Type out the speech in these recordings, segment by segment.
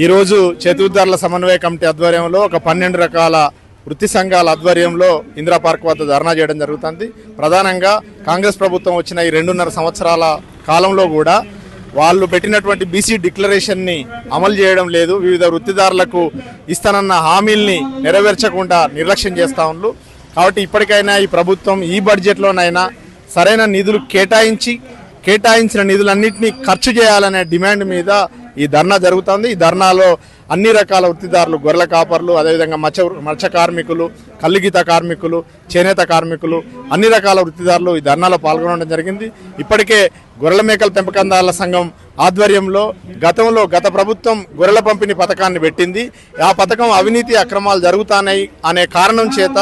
ఈరోజు చేతిదారుల సమన్వయ కమిటీ ఆధ్వర్యంలో ఒక 12 రకాల వృత్తి సంఘాల ఆధ్వర్యంలో ఇందిరా పార్క్ వద్ద ధర్నా చేయడం జరుగుతుంది. ప్రధానంగా కాంగ్రెస్ ప్రభుత్వం వచ్చిన ఈ 2.5 సంవత్సరాల కాలంలో కూడా వాళ్ళు పెట్టినటువంటి బీసీ డిక్లరేషన్ని అమలు చేయడం లేదు. వివిధ వృత్తిదారులకు ఇస్తానన్న హామీల్ని నెరవేర్చకుండా నిర్లక్ష్యం చేస్తూ ఉన్నారు. కాబట్టి ఇప్పటికైనా ఈ ప్రభుత్వం ఈ బడ్జెట్లోనైనా సరైన నిధులు కేటాయించిన నిధులన్నింటినీ ఖర్చు చేయాలనే డిమాండ్ మీద ఈ ధర్నా జరుగుతుంది. ఈ ధర్నాలో అన్ని రకాల వృత్తిదారులు, గొర్రెల కాపర్లు, అదేవిధంగా మత్స్య కార్మికులు, కల్లుగీత కార్మికులు, చేనేత కార్మికులు, అన్ని రకాల వృత్తిదారులు ఈ ధర్నాలో పాల్గొనడం జరిగింది. ఇప్పటికే గొర్రెల మేకల పెంపకందారుల సంఘం ఆధ్వర్యంలో గత ప్రభుత్వం గొర్రెల పంపిణీ పథకాన్ని పెట్టింది. ఆ పథకం అవినీతి అక్రమాలు జరుగుతాయి అనే కారణం చేత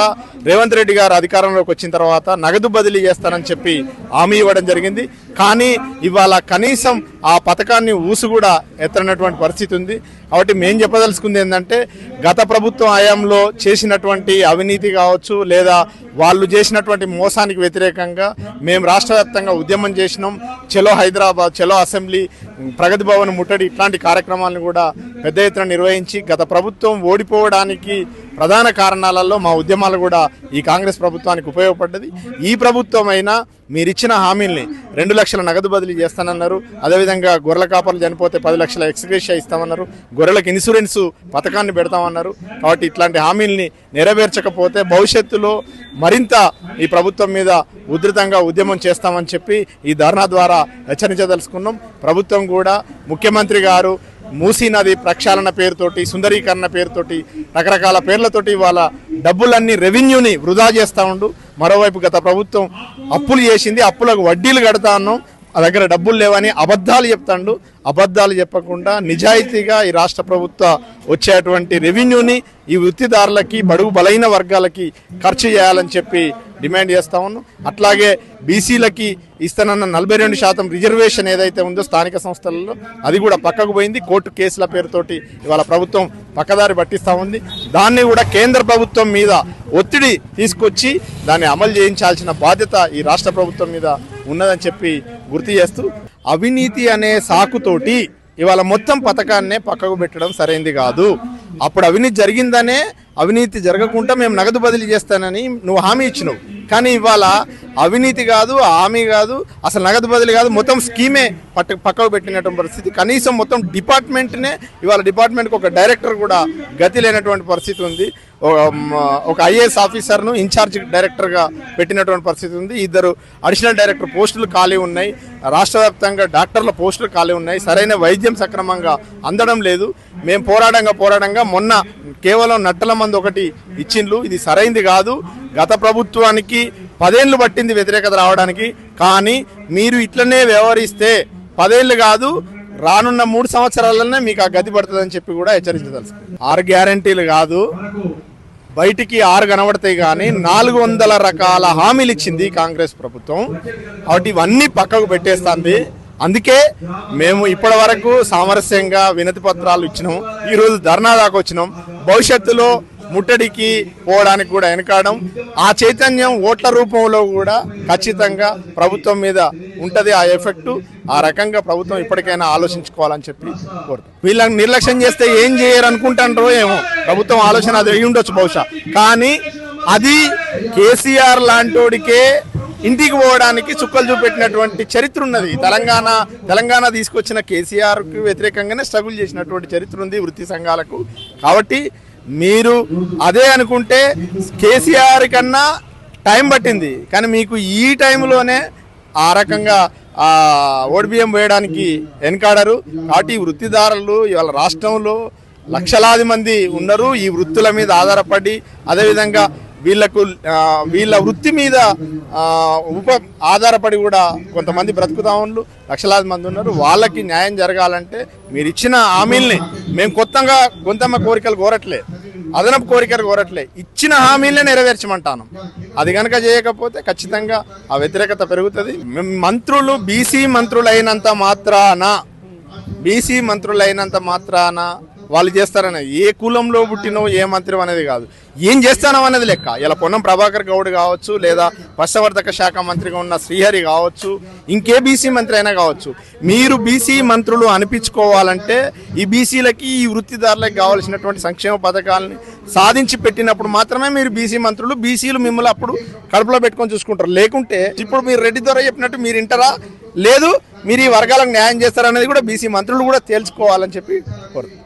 రేవంత్ రెడ్డి గారు అధికారంలోకి వచ్చిన తర్వాత నగదు బదిలీ చేస్తారని చెప్పి హామీ ఇవ్వడం జరిగింది. కానీ ఇవాళ కనీసం ఆ పథకాన్ని ఊసు కూడా ఎత్తనటువంటి పరిస్థితి ఉంది. కాబట్టి మేము చెప్పదలుచుకుంది ఏంటంటే గత ప్రభుత్వం హయాంలో చేసినటువంటి అవినీతి కావచ్చు, లేదా వాళ్ళు చేసినటువంటి మోసానికి వ్యతిరేకంగా మేము రాష్ట్ర వ్యాప్తంగా ఉద్యమం చేసినాం. చలో హైదరాబాద్, చలో అసెంబ్లీ, ప్రగతి భవన్ ముట్టడి ఇట్లాంటి కార్యక్రమాలను కూడా పెద్ద ఎత్తున నిర్వహించి గత ప్రభుత్వం ఓడిపోవడానికి ప్రధాన కారణాలలో మా ఉద్యమాలు కూడా ఈ కాంగ్రెస్ ప్రభుత్వానికి ఉపయోగపడ్డది. ఈ ప్రభుత్వం అయినా మీరిచ్చిన హామీల్ని 2 లక్షల నగదు బదిలీ చేస్తానన్నారు. అదేవిధంగా గొర్రెల కాపర్లు చనిపోతే 10 లక్షల ఎక్స్గ్రేషియా ఇస్తామన్నారు. గొర్రెలకు ఇన్సూరెన్స్ పథకాన్ని పెడతామన్నారు. కాబట్టి ఇట్లాంటి హామీల్ని నెరవేర్చకపోతే భవిష్యత్తులో మరింత ఈ ప్రభుత్వం మీద ఉధృతంగా ఉద్యమం చేస్తామని చెప్పి ఈ ధర్నా ద్వారా హెచ్చరించదలుచుకున్నాం. ప్రభుత్వం కూడా ముఖ్యమంత్రి గారు మూసీ నది ప్రక్షాళన పేరుతోటి, సుందరీకరణ పేరుతోటి, రకరకాల పేర్లతోటి వాళ్ళ డబ్బులన్నీ రెవెన్యూని వృధా చేస్తూ ఉండు. మరోవైపు గత ప్రభుత్వం అప్పులు చేసింది, అప్పులకు వడ్డీలు కడతా ఉన్నాం, ఆ దగ్గర డబ్బులు లేవని అబద్ధాలు చెప్తాడు. అబద్ధాలు చెప్పకుండా నిజాయితీగా ఈ రాష్ట్ర ప్రభుత్వ వచ్చేటువంటి రెవెన్యూని ఈ వృత్తిదారులకి, బడుగు బలైన వర్గాలకి ఖర్చు చేయాలని చెప్పి డిమాండ్ చేస్తా ఉన్నాం. అట్లాగే బీసీలకి ఇస్తానన్న 42% రిజర్వేషన్ ఏదైతే ఉందో స్థానిక సంస్థలలో అది కూడా పక్కకు పోయింది. కోర్టు కేసుల పేరుతోటి ఇవాళ ప్రభుత్వం పక్కదారి పట్టిస్తూ ఉంది. దాన్ని కూడా కేంద్ర ప్రభుత్వం మీద ఒత్తిడి తీసుకొచ్చి దాన్ని అమలు చేయించాల్సిన బాధ్యత ఈ రాష్ట్ర ప్రభుత్వం మీద ఉన్నదని చెప్పి గుర్తు చేస్తూ, అవినీతి అనే సాకుతోటి ఇవాళ మొత్తం పథకాన్నే పక్కకు పెట్టడం సరైంది కాదు. అప్పుడు అవినీతి జరిగిందనే అవినీతి జరగకుండా మేము నగదు బదిలీ చేస్తానని నువ్వు హామీ ఇచ్చినావు. కానీ ఇవాళ అవినీతి కాదు, హామీ కాదు, అసలు నగదు బదిలీ కాదు, మొత్తం స్కీమే పక్కకు పెట్టినటువంటి పరిస్థితి. కనీసం మొత్తం డిపార్ట్మెంట్నే ఇవాళ డిపార్ట్మెంట్కి ఒక డైరెక్టర్ కూడా గతి లేనటువంటి పరిస్థితి ఉంది. ఒక ఐఏఎస్ ఆఫీసర్ను ఇన్ఛార్జ్ డైరెక్టర్గా పెట్టినటువంటి పరిస్థితి ఉంది. 2 అడిషనల్ డైరెక్టర్ పోస్టులు ఖాళీ ఉన్నాయి. రాష్ట్ర వ్యాప్తంగా డాక్టర్ల పోస్టులు ఖాళీ ఉన్నాయి. సరైన వైద్యం సక్రమంగా అందడం లేదు. మేము పోరాడంగా మొన్న కేవలం నట్టల మంది ఒకటి ఇచ్చిండ్లు. ఇది సరైంది కాదు. గత ప్రభుత్వానికి 10 ఏళ్ళు పట్టింది వ్యతిరేకత రావడానికి. కానీ మీరు ఇట్లనే వ్యవహరిస్తే 10 ఏళ్ళు కాదు, రానున్న 3 సంవత్సరాలనే మీకు ఆ గతి పడుతుందని చెప్పి కూడా హెచ్చరించదలుసు. 6 గ్యారంటీలు కాదు, బయటికి 6 కనబడతాయి కానీ 400 రకాల హామీలు ఇచ్చింది కాంగ్రెస్ ప్రభుత్వం. కాబట్టి ఇవన్నీ పక్కకు పెట్టేస్తుంది. అందుకే మేము ఇప్పటి వరకు సామరస్యంగా వినతి పత్రాలు ఇచ్చినాం. ఈరోజు ధర్నా దాకా వచ్చినాం. భవిష్యత్తులో ముట్టడికి పోవడానికి కూడా వెనకాడం. ఆ చైతన్యం ఓట్ల రూపంలో కూడా ఖచ్చితంగా ప్రభుత్వం మీద ఉంటుంది. ఆ ఎఫెక్టు ఆ రకంగా ప్రభుత్వం ఇప్పటికైనా ఆలోచించుకోవాలని చెప్పి కోరుతాం. వీళ్ళని నిర్లక్ష్యం చేస్తే ఏం చేయరు అనుకుంటారో ఏమో, ప్రభుత్వం ఆలోచన అది అయ్యి ఉండొచ్చు బహుశా. కానీ అది కేసీఆర్ లాంటోడికే ఇంటికి పోవడానికి చుక్కలు చూపెట్టినటువంటి చరిత్ర ఉన్నది. తెలంగాణ తీసుకొచ్చిన కేసీఆర్కు వ్యతిరేకంగానే స్ట్రగుల్ చేసినటువంటి చరిత్ర ఉంది వృత్తి సంఘాలకు. కాబట్టి మీరు అదే అనుకుంటే కేసీఆర్ కన్నా టైం పట్టింది, కానీ మీకు ఈ టైంలోనే ఆ రకంగా ఓడిబియ్యం వేయడానికి వెనకాడరు. కాబట్టి ఈ వృత్తిదారులు ఇవాళ రాష్ట్రంలో లక్షలాది మంది ఉన్నారు. ఈ వృత్తుల మీద ఆధారపడి, అదేవిధంగా వీళ్ళ వృత్తి మీద ఆధారపడి కూడా కొంతమంది బ్రతుకుతా ఉన్నారు. లక్షలాది మంది ఉన్నారు. వాళ్ళకి న్యాయం జరగాలంటే మీరు ఇచ్చిన హామీల్ని మేము కొంతమ్మ కోరికలు కోరట్లే, అదనపు కోరికలు కోరట్లే, ఇచ్చిన హామీలనే నెరవేర్చమంటాను. అది కనుక చేయకపోతే ఖచ్చితంగా ఆ వ్యతిరేకత పెరుగుతుంది. మంత్రులు బీసీ మంత్రులైనంత మాత్రాన వాళ్ళు చేస్తారనేది, ఏ కులంలో పుట్టినో ఏ మంత్రి అనేది కాదు, ఏం చేస్తానో అనేది లెక్క. ఇలా పొన్నం ప్రభాకర్ గౌడ్ కావచ్చు, లేదా పశుసంవర్ధక శాఖ మంత్రిగా ఉన్న శ్రీహరి కావచ్చు, ఇంకే బీసీ మంత్రి అయినా కావచ్చు, మీరు బీసీ మంత్రులు అనిపించుకోవాలంటే ఈ బీసీలకి, ఈ వృత్తిదారులకు కావాల్సినటువంటి సంక్షేమ పథకాలని సాధించి పెట్టినప్పుడు మాత్రమే మీరు బీసీ మంత్రులు, బీసీలు మిమ్మల్ని అప్పుడు కడుపులో పెట్టుకొని చూసుకుంటారు. లేకుంటే ఇప్పుడు మీరు రెడ్డి ద్వారా చెప్పినట్టు మీరు ఇంటరా, లేదు మీరు ఈ వర్గాలకు న్యాయం చేస్తారనేది కూడా బీసీ మంత్రులు కూడా తేల్చుకోవాలని చెప్పి కోరుతున్నాను.